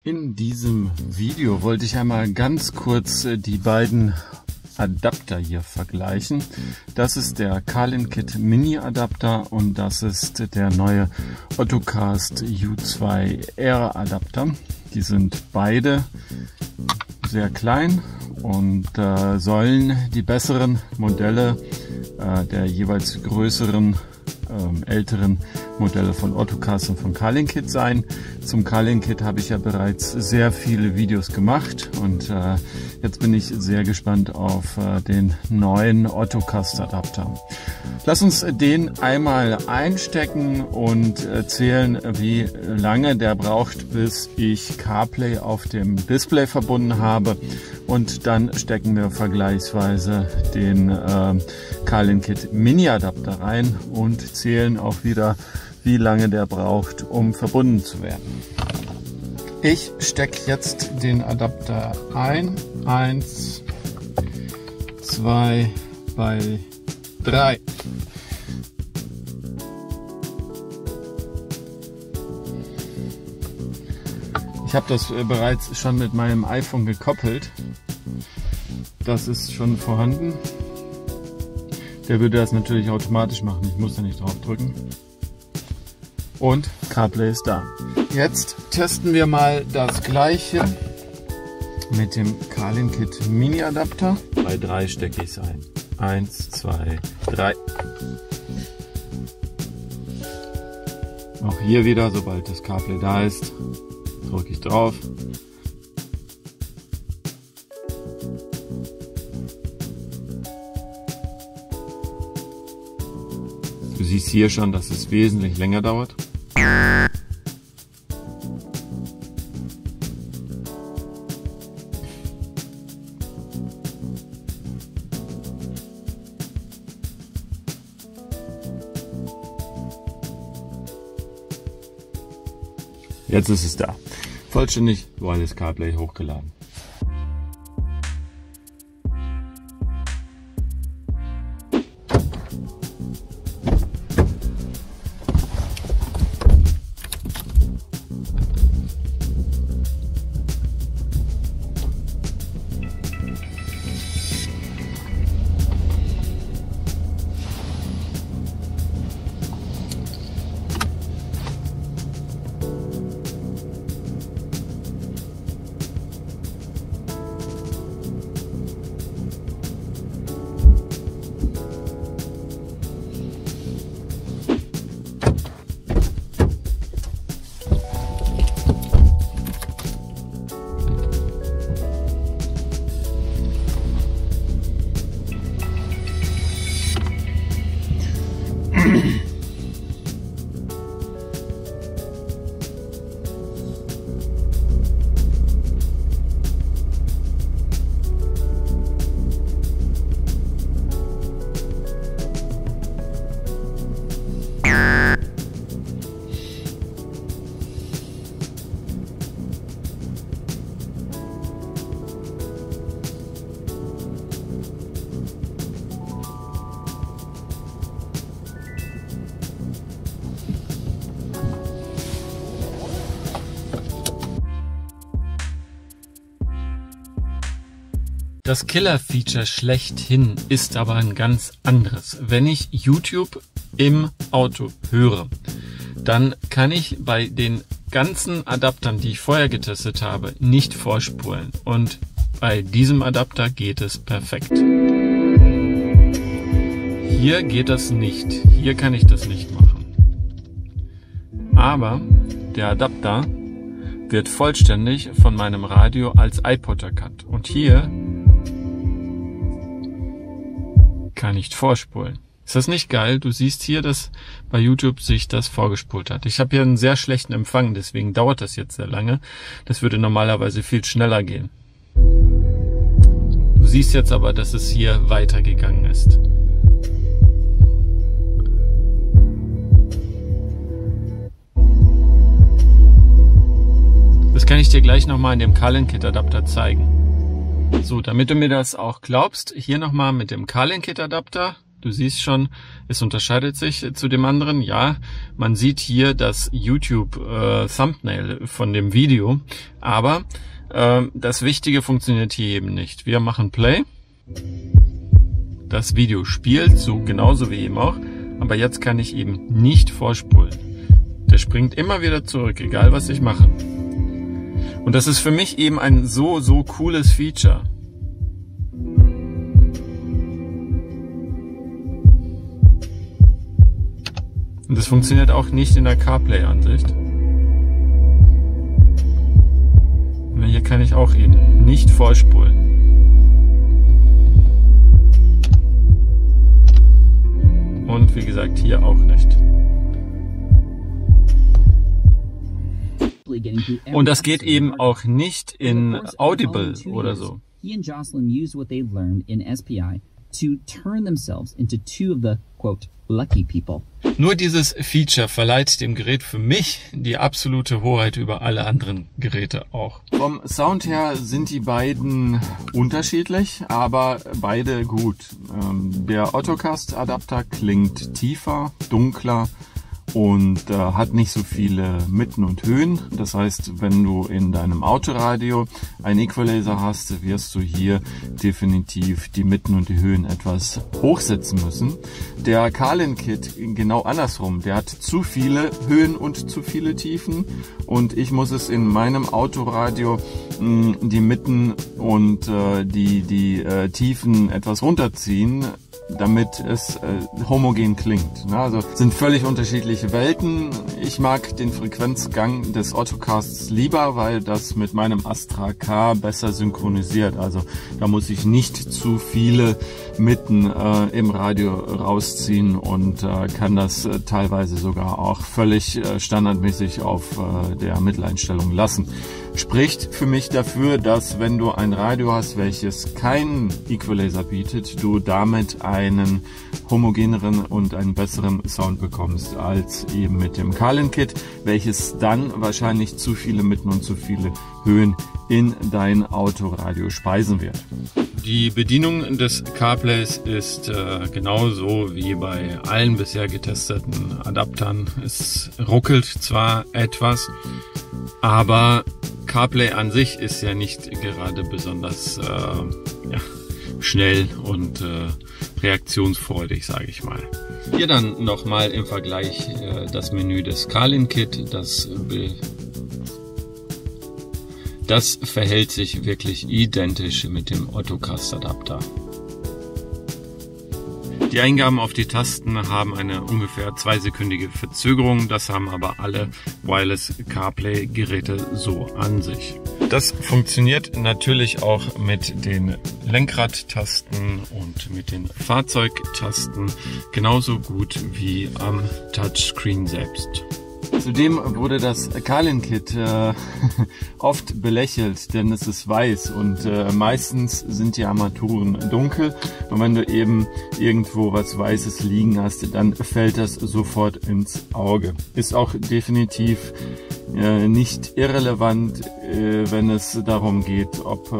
In diesem Video wollte ich einmal ganz kurz die beiden Adapter hier vergleichen. Das ist der Carlin-Kit Mini Adapter und das ist der neue Ottocast U2R Adapter. Die sind beide sehr klein und sollen die besseren Modelle der jeweils größeren älteren Modelle von Ottocast und von Carlin-Kit sein. Zum Carlin-Kit habe ich ja bereits sehr viele Videos gemacht und jetzt bin ich sehr gespannt auf den neuen Ottocast Adapter. Lass uns den einmal einstecken und zählen, wie lange der braucht, bis ich CarPlay auf dem Display verbunden habe, und dann stecken wir vergleichsweise den Carlin-Kit Mini Adapter rein und zählen auch wieder, wie lange der braucht, um verbunden zu werden. Ich stecke jetzt den Adapter ein. 1, 2, 3. Ich habe das bereits schon mit meinem iPhone gekoppelt. Das ist schon vorhanden. Der würde das natürlich automatisch machen. Ich muss da nicht drauf drücken. Und CarPlay ist da. Jetzt testen wir mal das gleiche mit dem Carlin-Kit Mini Adapter. Bei 3 stecke ich es ein. 1, 2, 3. Auch hier wieder, sobald das CarPlay da ist, drücke ich drauf. Du siehst hier schon, dass es wesentlich länger dauert. Jetzt ist es da. Vollständig Wireless CarPlay hochgeladen. Das Killer-Feature schlechthin ist aber ein ganz anderes. Wenn ich YouTube im Auto höre, dann kann ich bei den ganzen Adaptern, die ich vorher getestet habe, nicht vorspulen. Und bei diesem Adapter geht es perfekt. Hier geht das nicht. Hier kann ich das nicht machen. Aber der Adapter wird vollständig von meinem Radio als iPod erkannt. Und hier kann ich vorspulen. Ist das nicht geil? Du siehst hier, dass bei YouTube sich das vorgespult hat. Ich habe hier einen sehr schlechten Empfang, deswegen dauert das jetzt sehr lange. Das würde normalerweise viel schneller gehen. Du siehst jetzt aber, dass es hier weitergegangen ist. Das kann ich dir gleich nochmal in dem Carlin-Kit Adapter zeigen. So, damit du mir das auch glaubst, hier nochmal mit dem Carlin-Kit Adapter Du siehst schon, es unterscheidet sich zu dem anderen. Ja, man sieht hier das YouTube-Thumbnail von dem Video, aber das Wichtige funktioniert hier eben nicht. Wir machen Play. Das Video spielt, so genauso wie eben auch, aber jetzt kann ich eben nicht vorspulen. Der springt immer wieder zurück, egal was ich mache. Und das ist für mich eben ein so cooles Feature. Und das funktioniert auch nicht in der CarPlay-Ansicht. Hier kann ich auch eben nicht vorspulen. Und wie gesagt, hier auch nicht. Und das geht eben auch nicht in Audible oder so. He and Jocelyn used what they learned in SPI to turn themselves into two of the, quote, lucky people. Nur dieses Feature verleiht dem Gerät für mich die absolute Hoheit über alle anderen Geräte auch. Vom Sound her sind die beiden unterschiedlich, aber beide gut. Der Ottocast-Adapter klingt tiefer, dunkler und hat nicht so viele Mitten und Höhen. Das heißt, wenn du in deinem Autoradio einen Equalizer hast, wirst du hier definitiv die Mitten und die Höhen etwas hochsetzen müssen. Der Carlin-Kit genau andersrum. Der hat zu viele Höhen und zu viele Tiefen und ich muss es in meinem Autoradio die Mitten und die Tiefen etwas runterziehen, damit es homogen klingt. Also sind völlig unterschiedliche Welten. Ich mag den Frequenzgang des Ottocasts lieber, weil das mit meinem Astra K besser synchronisiert. Also da muss ich nicht zu viele Mitten im Radio rausziehen und kann das teilweise sogar auch völlig standardmäßig auf der Mitteleinstellung lassen. Spricht für mich dafür, dass wenn du ein Radio hast, welches keinen Equalizer bietet, du damit einen homogeneren und einen besseren Sound bekommst als eben mit dem Carlin-Kit, welches dann wahrscheinlich zu viele Mitten und zu viele Höhen in dein Autoradio speisen wird. Die Bedienung des CarPlays ist genauso wie bei allen bisher getesteten Adaptern. Es ruckelt zwar etwas, aber CarPlay an sich ist ja nicht gerade besonders schnell und reaktionsfreudig, sage ich mal. Hier dann nochmal im Vergleich das Menü des Carlin-Kit. Das verhält sich wirklich identisch mit dem Ottocast-Adapter. Die Eingaben auf die Tasten haben eine ungefähr 2-sekündige Verzögerung, das haben aber alle Wireless CarPlay Geräte so an sich. Das funktioniert natürlich auch mit den Lenkradtasten und mit den Fahrzeugtasten genauso gut wie am Touchscreen selbst. Zudem wurde das Carlin-Kit oft belächelt, denn es ist weiß und meistens sind die Armaturen dunkel und wenn du eben irgendwo was Weißes liegen hast, dann fällt das sofort ins Auge. Ist auch definitiv nicht irrelevant, wenn es darum geht, ob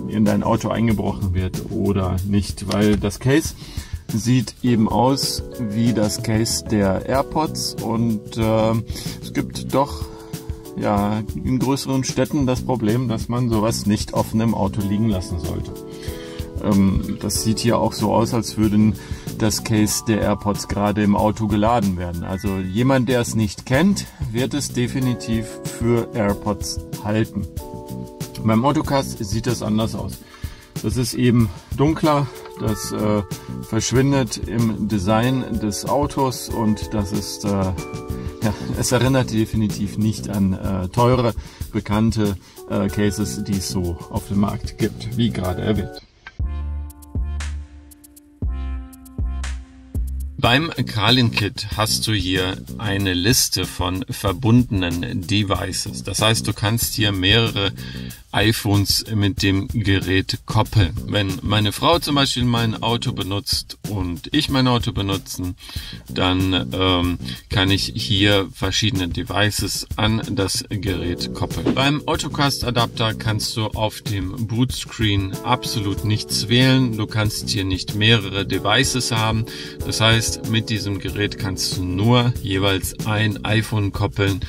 in dein Auto eingebrochen wird oder nicht, weil das Case sieht eben aus wie das Case der AirPods und es gibt doch in größeren Städten das Problem, dass man sowas nicht offen im Auto liegen lassen sollte. Das sieht hier auch so aus, als würden das Case der AirPods gerade im Auto geladen werden. Also jemand, der es nicht kennt, wird es definitiv für AirPods halten. Beim Ottocast sieht das anders aus. Das ist eben dunkler, das verschwindet im Design des Autos und das ist, es erinnert definitiv nicht an teure, bekannte Cases, die es so auf dem Markt gibt, wie gerade erwähnt. Beim Carlin-Kit hast du hier eine Liste von verbundenen Devices. Das heißt, du kannst hier mehrere iPhones mit dem Gerät koppeln. Wenn meine Frau zum Beispiel mein Auto benutzt und ich mein Auto benutzen, dann kann ich hier verschiedene Devices an das Gerät koppeln. Beim Autocast-Adapter kannst du auf dem Bootscreen absolut nichts wählen. Du kannst hier nicht mehrere Devices haben. Das heißt, mit diesem Gerät kannst du nur jeweils ein iPhone koppeln.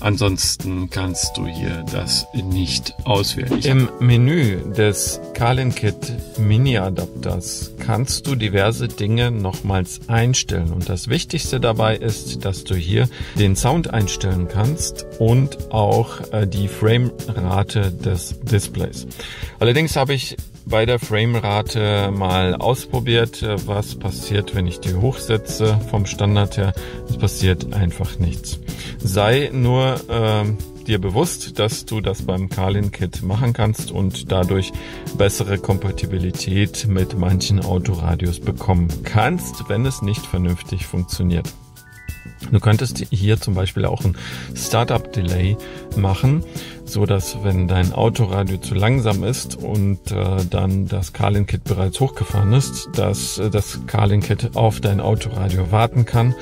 Ansonsten kannst du hier das nicht auswählen. Im Menü des Carlin-Kit Mini-Adapters kannst du diverse Dinge nochmals einstellen. Und das Wichtigste dabei ist, dass du hier den Sound einstellen kannst und auch die Framerate des Displays. Allerdings habe ich bei der Framerate mal ausprobiert, was passiert, wenn ich die hochsetze vom Standard her. Es passiert einfach nichts. Sei nur dir bewusst, dass du das beim Carlin-Kit machen kannst und dadurch bessere Kompatibilität mit manchen Autoradios bekommen kannst, wenn es nicht vernünftig funktioniert. Du könntest hier zum Beispiel auch ein Startup-Delay machen, so dass wenn dein Autoradio zu langsam ist und dann das Carlin-Kit bereits hochgefahren ist, dass das Carlin-Kit auf dein Autoradio warten kann,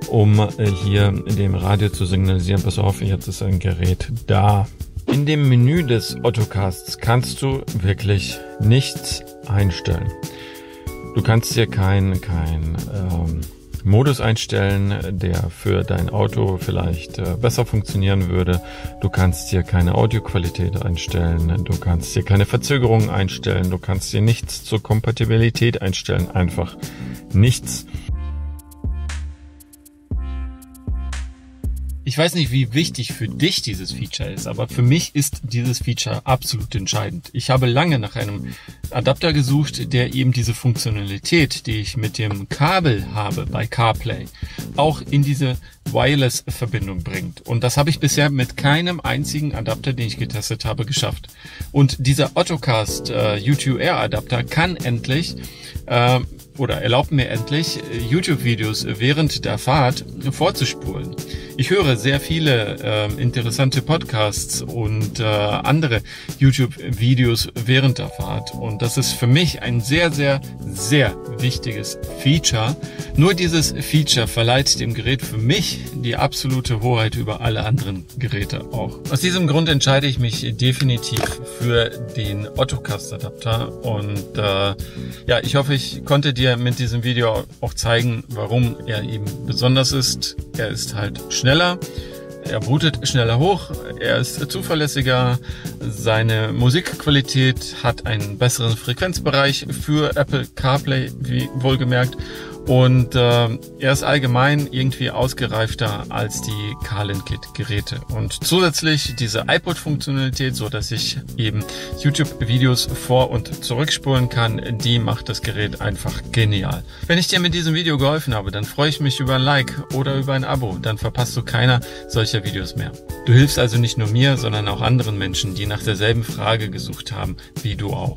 um hier dem Radio zu signalisieren, pass auf, jetzt ist ein Gerät da. In dem Menü des Autocasts kannst du wirklich nichts einstellen. Du kannst hier kein Modus einstellen, der für dein Auto vielleicht besser funktionieren würde. Du kannst hier keine Audioqualität einstellen, du kannst hier keine Verzögerungen einstellen, du kannst hier nichts zur Kompatibilität einstellen, einfach nichts. Ich weiß nicht, wie wichtig für dich dieses Feature ist, aber für mich ist dieses Feature absolut entscheidend. Ich habe lange nach einem Adapter gesucht, der eben diese Funktionalität, die ich mit dem Kabel habe bei CarPlay, auch in diese Wireless-Verbindung bringt. Und das habe ich bisher mit keinem einzigen Adapter, den ich getestet habe, geschafft. Und dieser Autocast U2R Adapter kann endlich oder erlaubt mir endlich, YouTube-Videos während der Fahrt vorzuspulen. Ich höre sehr viele interessante Podcasts und andere YouTube-Videos während der Fahrt. Und das ist für mich ein sehr, sehr, sehr wichtiges Feature. Nur dieses Feature verleiht dem Gerät für mich die absolute Hoheit über alle anderen Geräte auch. Aus diesem Grund entscheide ich mich definitiv für den Autocast-Adapter. Und ja, ich hoffe, ich konnte dir mit diesem Video auch zeigen, warum er eben besonders ist. Er ist halt schneller, er bootet schneller hoch, er ist zuverlässiger, seine Musikqualität hat einen besseren Frequenzbereich für Apple CarPlay, wie wohlgemerkt. Und er ist allgemein irgendwie ausgereifter als die Carlin-Kit-Geräte. Und zusätzlich diese iPod-Funktionalität, so dass ich eben YouTube-Videos vor- und zurückspulen kann, die macht das Gerät einfach genial. Wenn ich dir mit diesem Video geholfen habe, dann freue ich mich über ein Like oder über ein Abo. Dann verpasst du keiner solcher Videos mehr. Du hilfst also nicht nur mir, sondern auch anderen Menschen, die nach derselben Frage gesucht haben, wie du auch.